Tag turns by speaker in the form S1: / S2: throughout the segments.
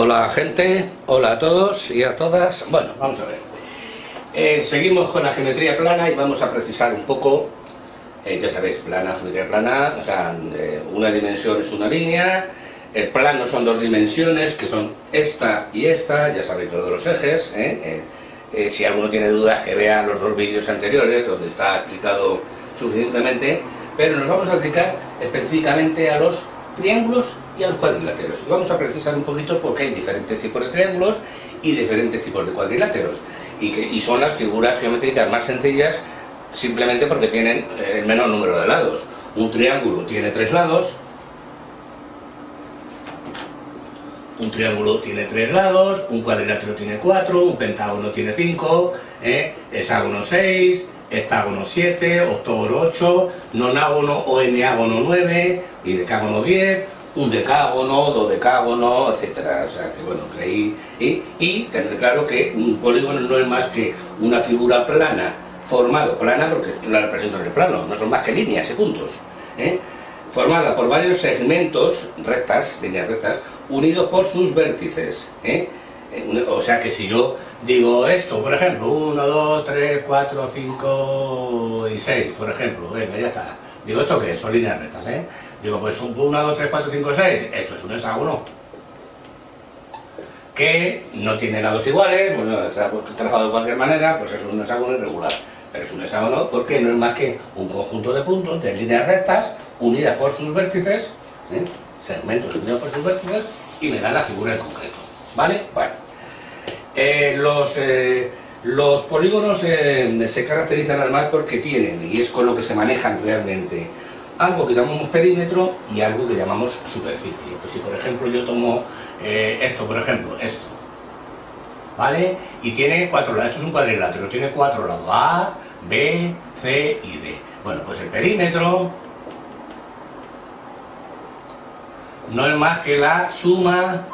S1: Hola gente, hola a todos y a todas. Bueno, vamos a ver. Seguimos con la geometría plana y vamos a precisar un poco, ya sabéis, plana, geometría plana, o sea, una dimensión es una línea, el plano son dos dimensiones que son esta y esta, ya sabéis lo de los ejes. Si alguno tiene dudas que vea los dos vídeos anteriores donde está explicado suficientemente, pero nos vamos a dedicar específicamente a los triángulos y a los cuadriláteros. Y vamos a precisar un poquito porque hay diferentes tipos de triángulos y diferentes tipos de cuadriláteros. Y son las figuras geométricas más sencillas simplemente porque tienen el menor número de lados. Un triángulo tiene 3 lados. Un triángulo tiene 3 lados, un cuadrilátero tiene 4, un pentágono tiene 5, hexágono 6, hectágono 7, octógono 8, nonágono o eneágono 9 y decágono 10, un decágono, dodecágono, etcétera. O sea que bueno, que ahí y tener claro que un polígono no es más que una figura plana, plana porque la represento en el plano, no son más que líneas y puntos, formada por varios segmentos rectas, líneas rectas, unidos por sus vértices. O sea que si yo digo esto, por ejemplo, 1, 2, 3, 4, 5 y 6, por ejemplo, venga, ya está. Digo, ¿esto qué es? Son líneas rectas, Digo, pues 1, 2, 3, 4, 5, 6, esto es un hexágono que no tiene lados iguales, bueno, trazado de cualquier manera, pues es un hexágono irregular. Pero es un hexágono porque no es más que un conjunto de puntos, de líneas rectas, unidas por sus vértices, segmentos unidos por sus vértices, y me da la figura en concreto, ¿vale? Bueno, los polígonos se caracterizan además porque tienen, y es con lo que se manejan realmente, algo que llamamos perímetro y algo que llamamos superficie. Pues si por ejemplo yo tomo esto, por ejemplo, esto, ¿vale? Y tiene 4 lados, esto es un cuadrilátero, tiene 4 lados, A, B, C y D. Bueno, pues el perímetro no es más que la suma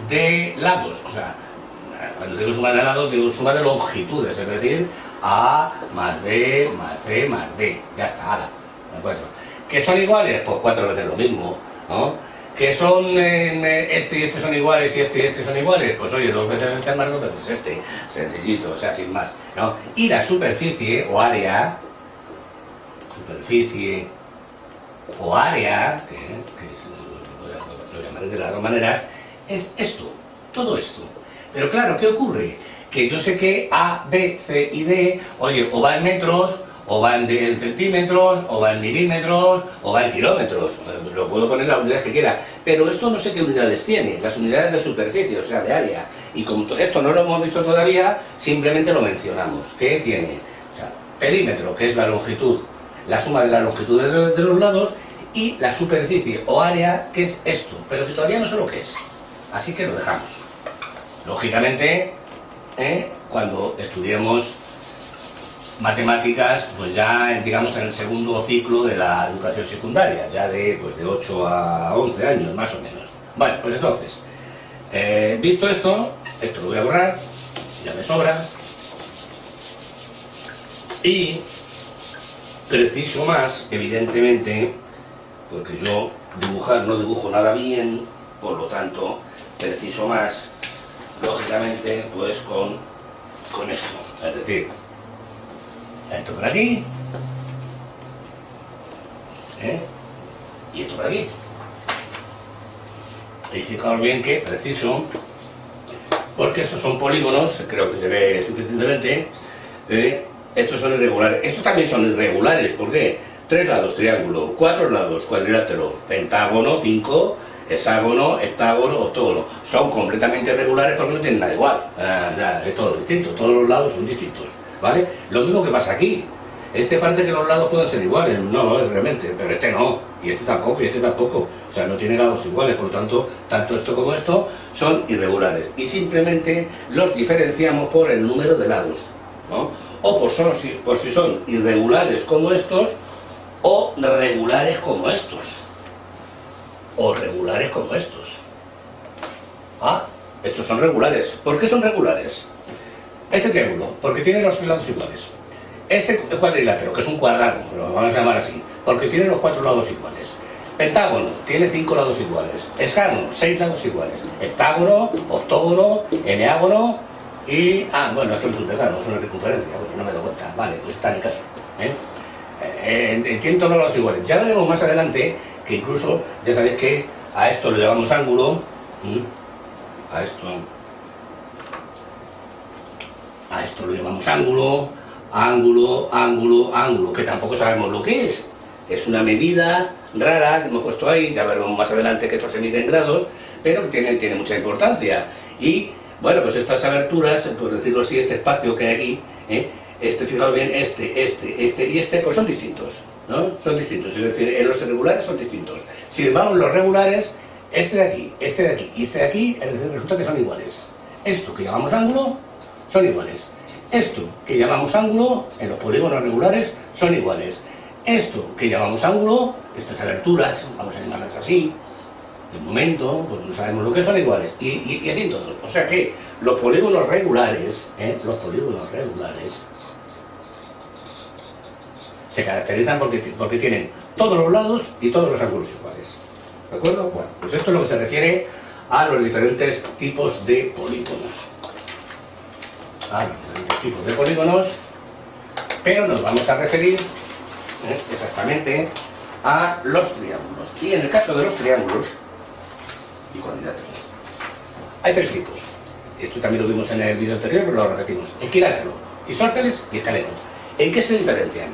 S1: de lados. O sea, cuando digo suma de lados, digo suma de longitudes, es decir, A más B más C más D. Ya está, ala, ¿de acuerdo? ¿Que son iguales? Pues 4 veces lo mismo, ¿no? ¿Que son este y este son iguales y este son iguales? Pues oye, 2 veces este más 2 veces este. Sencillito, o sea, sin más, ¿no? Y la superficie o área, que lo llamaré de las dos maneras, es esto, todo esto. Pero claro, ¿qué ocurre? Que yo sé que A, B, C y D, oye, o va en metros, o va en centímetros, o va en milímetros, o va en kilómetros. Lo puedo poner la unidad que quiera, pero esto no sé qué unidades tiene, las unidades de superficie, o sea, de área. Y como esto no lo hemos visto todavía, simplemente lo mencionamos. ¿Qué tiene? O sea, perímetro, que es la longitud, la suma de la longitud de los lados, y la superficie o área, que es esto, pero que todavía no sé lo que es. Así que lo dejamos. Lógicamente, cuando estudiemos matemáticas, pues ya digamos en el segundo ciclo de la educación secundaria, ya de 8 a 11 años más o menos. Vale, pues entonces, visto esto lo voy a borrar, ya me sobra, y preciso más, evidentemente, porque yo dibujar no dibujo nada bien, por lo tanto, preciso más, lógicamente, pues con esto, es decir, esto por aquí, y esto por aquí. Y fijaos bien que preciso, porque estos son polígonos, creo que se ve suficientemente, estos son irregulares. Estos también son irregulares, ¿por qué? 3 lados, triángulo, 4 lados, cuadrilátero, pentágono, 5, hexágono, hectágono, octógono. Son completamente irregulares porque no tienen nada igual. Es todo distinto, todos los lados son distintos, ¿vale? Lo mismo que pasa aquí. Este parece que los lados pueden ser iguales, no, realmente, pero este no, y este tampoco, y este tampoco. O sea, no tiene lados iguales, por lo tanto, tanto esto como esto son irregulares. Y simplemente los diferenciamos por el número de lados, ¿no? O por si son irregulares como estos, o regulares como estos. O regulares como estos. Estos son regulares. ¿Por qué son regulares? Este triángulo, porque tiene los 3 lados iguales. Este cuadrilátero, que es un cuadrado, lo vamos a llamar así, porque tiene los 4 lados iguales. Pentágono tiene 5 lados iguales. Hexágono, 6 lados iguales. Heptágono, octógono, eneágono y... bueno, esto es un decágono, es una circunferencia, porque no me doy cuenta. Vale, pues está en el caso. Tienen todos los lados iguales. Ya veremos más adelante que incluso, ya sabéis que a esto le llamamos ángulo. A esto lo llamamos ángulo, ángulo, que tampoco sabemos lo que es. Es una medida rara que hemos puesto ahí, ya veremos más adelante que esto se mide en grados, pero que tiene mucha importancia. Y bueno, pues estas aberturas, por decirlo así, este espacio que hay aquí, fijaos bien, este y este, pues son distintos, ¿no? Son distintos, es decir, en los irregulares son distintos. Sin embargo, en los regulares, este de aquí y este de aquí, es decir, resulta que son iguales. Esto que llamamos ángulo, son iguales. Esto que llamamos ángulo, en los polígonos regulares, son iguales. Esto que llamamos ángulo, estas aberturas, vamos a llamarlas así, de momento, pues no sabemos lo que son iguales, y así todos. O sea que los polígonos regulares, se caracterizan porque tienen todos los lados y todos los ángulos iguales. ¿De acuerdo? Bueno, pues esto es lo que se refiere a los diferentes tipos de polígonos. Pero nos vamos a referir exactamente a los triángulos. Y en el caso de los triángulos y cuadriláteros, hay 3 tipos. Esto también lo vimos en el vídeo anterior, pero lo repetimos: equilátero, isósceles y escaleno. ¿En qué se diferencian?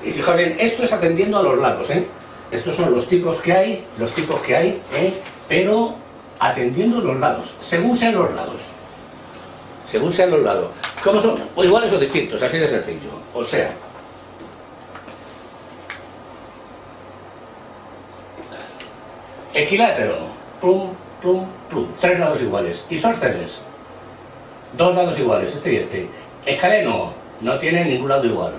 S1: Y fijaos bien, esto es atendiendo a los lados, Estos son los tipos que hay, pero atendiendo los lados, según sean los lados. ¿Cómo son? O iguales o distintos, así de sencillo. O sea, equilátero, plum, 3 lados iguales. Isósceles, 2 lados iguales, este y este. Escaleno, no tiene ningún lado igual.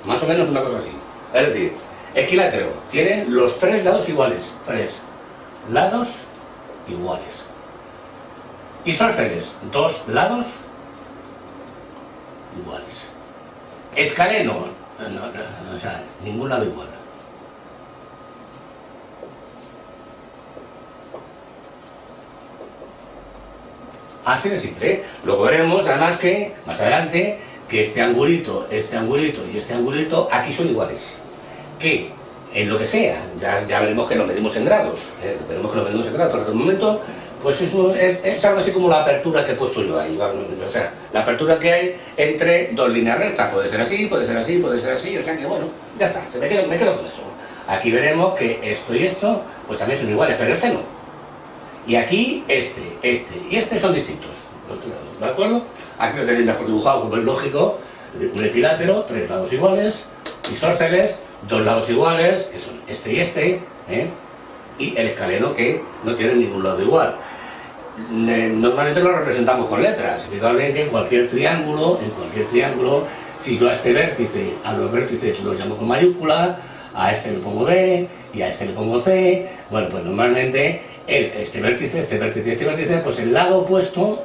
S1: Más o menos una cosa así. Es decir, equilátero, tienen los 3 lados iguales. 3 lados iguales. Isósceles, 2 lados iguales. Escaleno, o sea, ningún lado igual. Así de simple. Luego veremos, además, que más adelante, que este angulito y este angulito aquí son iguales. Que en lo que sea, ya veremos que lo medimos en grados. Pero de momento, pues es algo así como la apertura que he puesto yo ahí. O sea, la apertura que hay entre dos líneas rectas. Puede ser así, puede ser así, puede ser así. O sea que bueno, ya está, me quedo con eso. Aquí veremos que esto y esto, pues también son iguales, pero este no. Y aquí este y este son distintos. ¿De acuerdo? Aquí lo tenéis mejor dibujado, como es lógico. Es decir, un equilátero, 3 lados iguales. Isósceles, 2 lados iguales, que son este y este. Y el escaleno, que no tiene ningún lado igual. Normalmente lo representamos con letras. Fijaos bien que en cualquier triángulo, si yo a este vértice, a los vértices los llamo con mayúscula, a este le pongo B y a este le pongo C, bueno, pues normalmente este vértice, pues el lado opuesto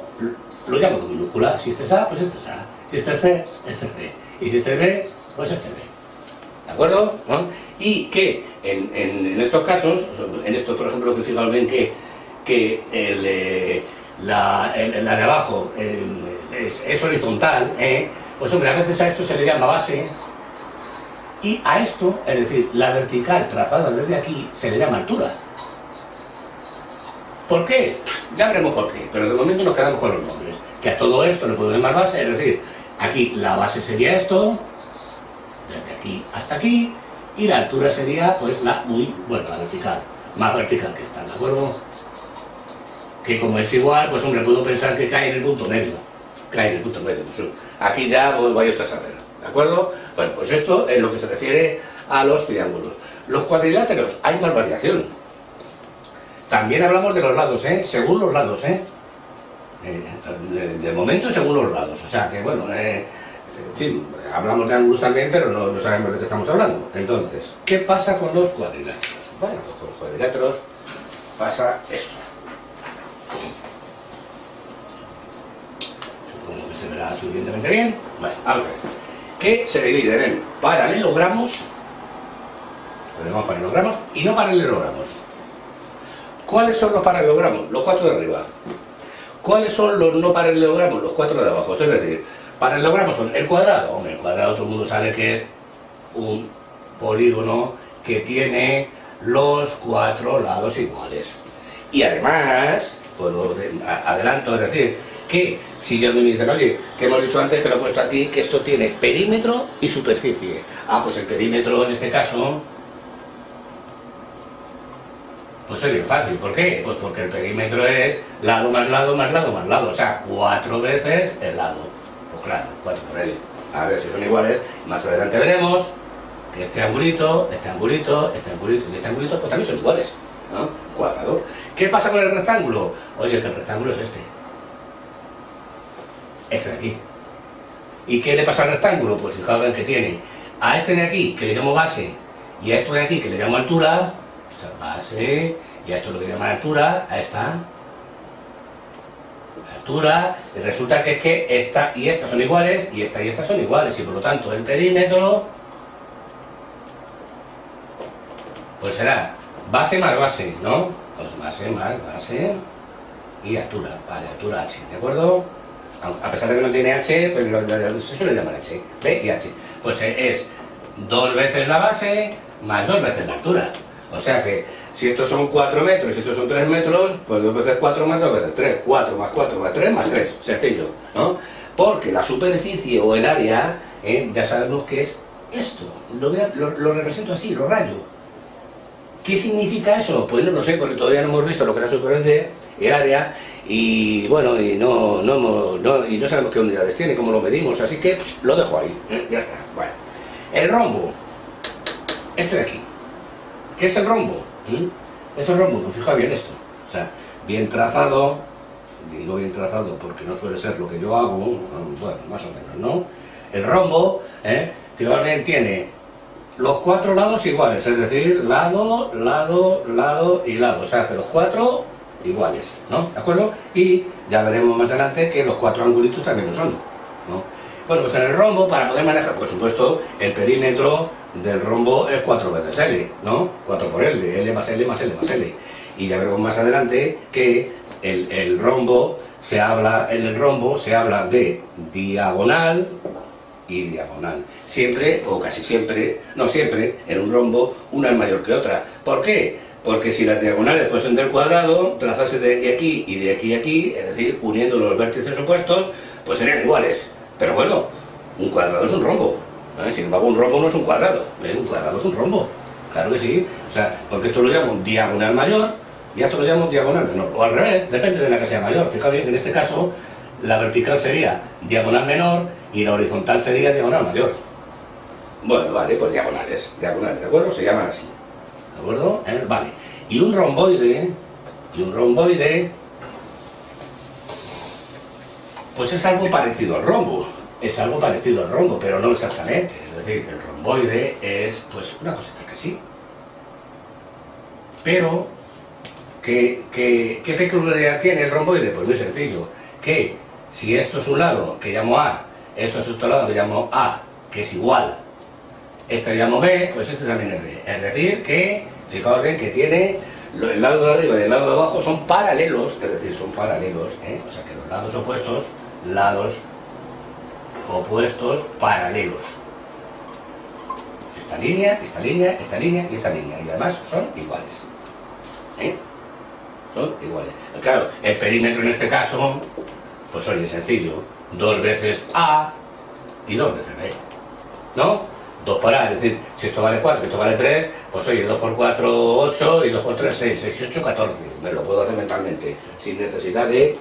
S1: lo llamo con minúscula. Si este es A, pues este es A. Si este es C, este es C. Y si este es B, pues este es B. ¿De acuerdo? ¿No? Y que en estos casos, en esto por ejemplo, que fijaos bien que la de abajo es horizontal, pues hombre, a veces a esto se le llama base, y a esto, es decir, la vertical trazada desde aquí, se le llama altura. ¿Por qué? Ya veremos por qué, pero de momento nos quedamos con los nombres. Que a todo esto le podemos llamar base, es decir, aquí la base sería esto, desde aquí hasta aquí, y la altura sería, pues, la vertical, más vertical que esta, ¿de acuerdo? Que como es igual, pues hombre, puedo pensar que cae en el punto medio. Pues, aquí ya vaya usted a saber, ¿de acuerdo? Bueno, pues esto es lo que se refiere a los triángulos. Los cuadriláteros, hay más variación. También hablamos de los lados, según los lados, de momento según los lados, o sea que bueno, en fin, hablamos de ángulos también, pero no sabemos de qué estamos hablando. Entonces, ¿qué pasa con los cuadriláteros? Bueno, pues con los cuadriláteros pasa esto. Supongo que se verá suficientemente bien. Bueno, vamos a ver. Que se dividen en paralelogramos, Lo llamamos paralelogramos y no paralelogramos. ¿Cuáles son los paralelogramos? Los 4 de arriba. ¿Cuáles son los no paralelogramos? Los 4 de abajo. Es decir, paralelogramos son el cuadrado. Hombre, el cuadrado todo el mundo sabe que es un polígono que tiene los 4 lados iguales. Y además, pues adelanto, es decir, que si yo me dicen, oye, que hemos dicho antes que lo he puesto aquí, que esto tiene perímetro y superficie. Ah, pues el perímetro en este caso, pues es bien fácil. ¿Por qué? Pues porque el perímetro es lado más lado más lado más lado, o sea, 4 veces el lado. Pues claro, 4 por él. A ver si son iguales. Más adelante veremos que este angulito, este angulito, este angulito y este angulito, pues también son iguales, ¿no? Cuadrado. ¿Qué pasa con el rectángulo? Oye, que el rectángulo es este. Este de aquí. ¿Y qué le pasa al rectángulo? Pues fijaos bien que tiene a este de aquí, que le llamo base, y a esto de aquí, que le llamo altura, o sea, base, y a esto lo que llama altura, a esta altura, y resulta que es que esta y esta son iguales, y esta son iguales, y por lo tanto el perímetro, pues será base más base, ¿no? Pues base más base, y altura, vale, altura h, ¿de acuerdo? A pesar de que no tiene h, pues se suele llamar h, b y h. Pues es 2 veces la base más 2 veces la altura. O sea que si estos son 4 metros y estos son 3 metros, pues 2 veces 4 más 2 veces 3. 4 más 4 más 3 más 3. Sencillo, ¿no? Porque la superficie o el área, ya sabemos que es esto. Lo represento así, lo rayo. ¿Qué significa eso? Pues no lo sé, porque todavía no hemos visto lo que es la superficie, el área, y bueno, y no sabemos qué unidades tiene, cómo lo medimos, así que lo dejo ahí, ya está. Bueno, el rombo, este de aquí, ¿qué es el rombo? Es el rombo, pues fijaos bien esto, o sea, bien trazado, digo bien trazado porque no suele ser lo que yo hago, bueno, más o menos, ¿no? El rombo, fijaos bien, tiene los 4 lados iguales, es decir, lado, lado, lado y lado, o sea que los 4 iguales, ¿no? ¿De acuerdo? Y ya veremos más adelante que los 4 angulitos también lo son, ¿no? Bueno, pues en el rombo, para poder manejar, por supuesto, el perímetro del rombo es 4 veces L, ¿no? 4 por L, L más L más L más L. Y ya veremos más adelante que el rombo en el rombo se habla de diagonal y diagonal. Siempre, o casi siempre, no siempre, en un rombo una es mayor que otra. ¿Por qué? Porque si las diagonales fuesen del cuadrado, trazase de aquí a aquí y de aquí a aquí, es decir, uniendo los vértices opuestos, pues serían iguales. Pero bueno, un cuadrado es un rombo. Sin embargo, un rombo no es un cuadrado. Un cuadrado es un rombo. Claro que sí. O sea, porque esto lo llamo diagonal mayor y esto lo llamo diagonal menor. O al revés, depende de la que sea mayor. Fijaos bien que en este caso la vertical sería diagonal menor y la horizontal sería diagonal mayor. Bueno, vale, pues diagonales, ¿de acuerdo? Se llaman así, ¿de acuerdo? Vale, y un romboide, pues es algo parecido al rombo, pero no exactamente. Es decir, el romboide es, pues, una cosita que sí. Pero, ¿qué peculiaridad tiene el romboide? Pues muy sencillo, que si esto es un lado que llamo A, esto es otro lado que llamo A, que es igual, este llamo B, pues este también es B. Es decir, que, fijaos bien, que tiene el lado de arriba y el lado de abajo son paralelos, es decir, son paralelos, o sea que los lados opuestos, paralelos. Esta línea, esta línea, esta línea y esta línea, y además son iguales. Son iguales. Claro, el perímetro en este caso, pues oye, sencillo, 2 veces A y 2 veces B, ¿no? 2 por A, es decir, si esto vale 4 y esto vale 3, pues oye, 2 por 4, 8 y 2 por 3, 6, 6 y 8, 14. Me lo puedo hacer mentalmente, sin necesidad de,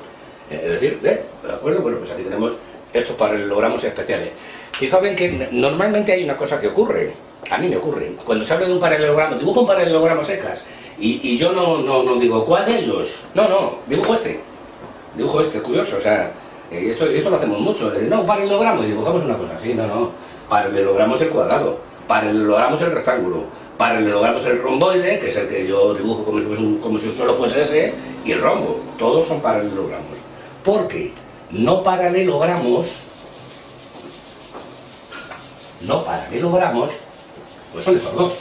S1: ¿de acuerdo? Bueno, pues aquí tenemos estos paralelogramos especiales. Fijaos bien que normalmente hay una cosa que ocurre, a mí me ocurre, cuando se habla de un paralelogramo, dibujo un paralelogramo secas, y yo no digo, ¿cuál de ellos? No, dibujo este, curioso, o sea, esto lo hacemos mucho, no, un paralelogramo, y dibujamos una cosa así, no. Paralelogramos el cuadrado, paralelogramos el rectángulo, paralelogramos el romboide, que es el que yo dibujo como si solo fuese ese, y el rombo. Todos son paralelogramos. Porque no paralelogramos, pues son estos dos.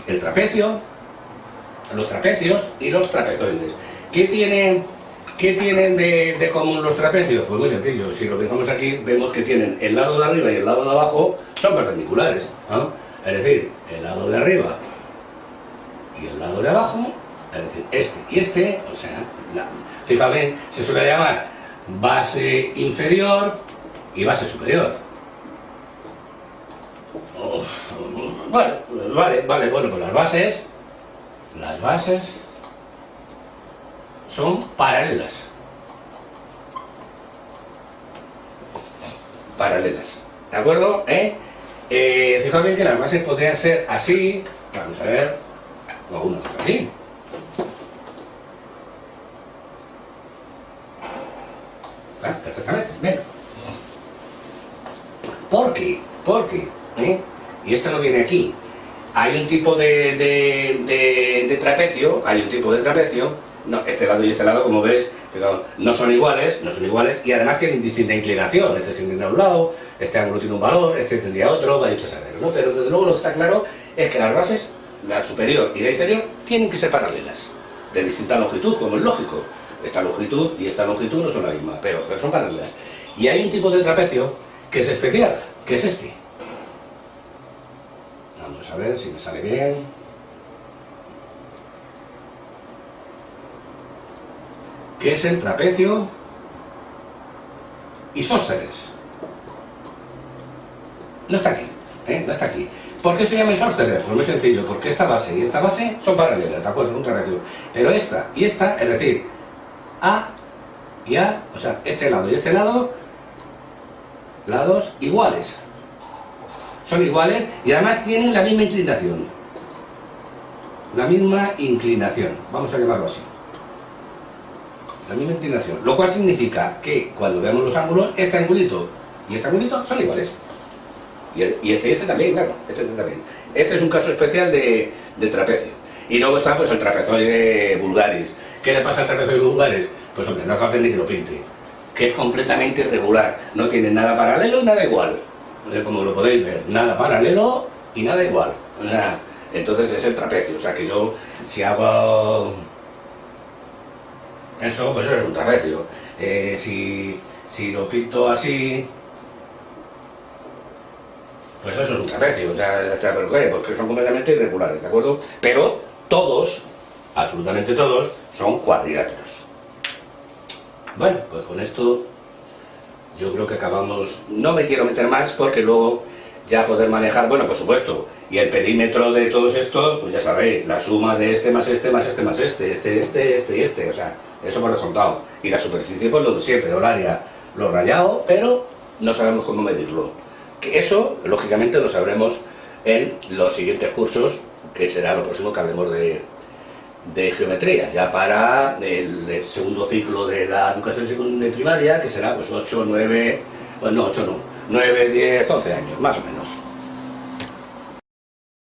S1: el trapecio, los trapecios y los trapezoides. ¿Qué tienen de común los trapecios? Pues muy sencillo, si lo fijamos aquí vemos que tienen el lado de arriba y el lado de abajo son perpendiculares, ¿no? Es decir, el lado de arriba y el lado de abajo, es decir, este y este, o sea, fíjate, se suele llamar base inferior y base superior. Vale, bueno, pues las bases son paralelas. ¿De acuerdo? Fijaos bien que las bases podrían ser así, vamos a ver, o alguna cosa así. Perfectamente, bien. ¿Por qué? Y esto no viene aquí. Hay un tipo de trapecio, no, este lado y este lado, como ves, no son iguales, y además tienen distinta inclinación. Este se inclina a un lado, este ángulo tiene un valor, este tendría otro, vaya usted a saber, ¿no? Pero desde luego lo que está claro es que las bases, la superior y la inferior, tienen que ser paralelas, de distinta longitud, como es lógico. Esta longitud y esta longitud no son la misma, pero son paralelas. Y hay un tipo de trapecio que es especial, que es este. Vamos a ver si me sale bien. Que es el trapecio isósceles. No está aquí, no está aquí. ¿Por qué se llama isósceles? Pues muy sencillo, porque esta base y esta base son paralelas, ¿de acuerdo? Un trapecio. Pero esta y esta, es decir, A y A, o sea, este lado y este lado, lados iguales. Son iguales y además tienen la misma inclinación. Vamos a llamarlo así. La misma inclinación. Lo cual significa que cuando veamos los ángulos, este angulito y este angulito son iguales. Y este también, claro. Este también. Este es un caso especial de trapecio. Y luego está pues el trapezoide vulgaris. ¿Qué le pasa al trapezoide vulgaris? Pues hombre, no hace falta ni que lo pinte. Que es completamente irregular. No tiene nada paralelo y nada igual. Como lo podéis ver, nada paralelo y nada igual. O sea, entonces es el trapecio. O sea que yo, si hago eso, pues eso es un trapecio. Si lo pinto así, pues eso es un trapecio. O sea, ¿por qué? Porque son completamente irregulares, ¿de acuerdo? Pero todos, absolutamente todos, son cuadriláteros. Bueno, pues con esto yo creo que acabamos. No me quiero meter más porque luego ya poder manejar, bueno, por supuesto, y el perímetro de todos estos, pues ya sabéis, la suma de este más este más este más este, o sea, eso por descontado. Y la superficie, pues lo de siempre, el área, lo rayado, pero no sabemos cómo medirlo. Que eso, lógicamente, lo sabremos en los siguientes cursos, que será lo próximo que hablemos de geometría, ya para el segundo ciclo de la educación secundaria primaria, que será pues 8, 9, bueno no, 8 no, 9, 10, 11 años, más o menos.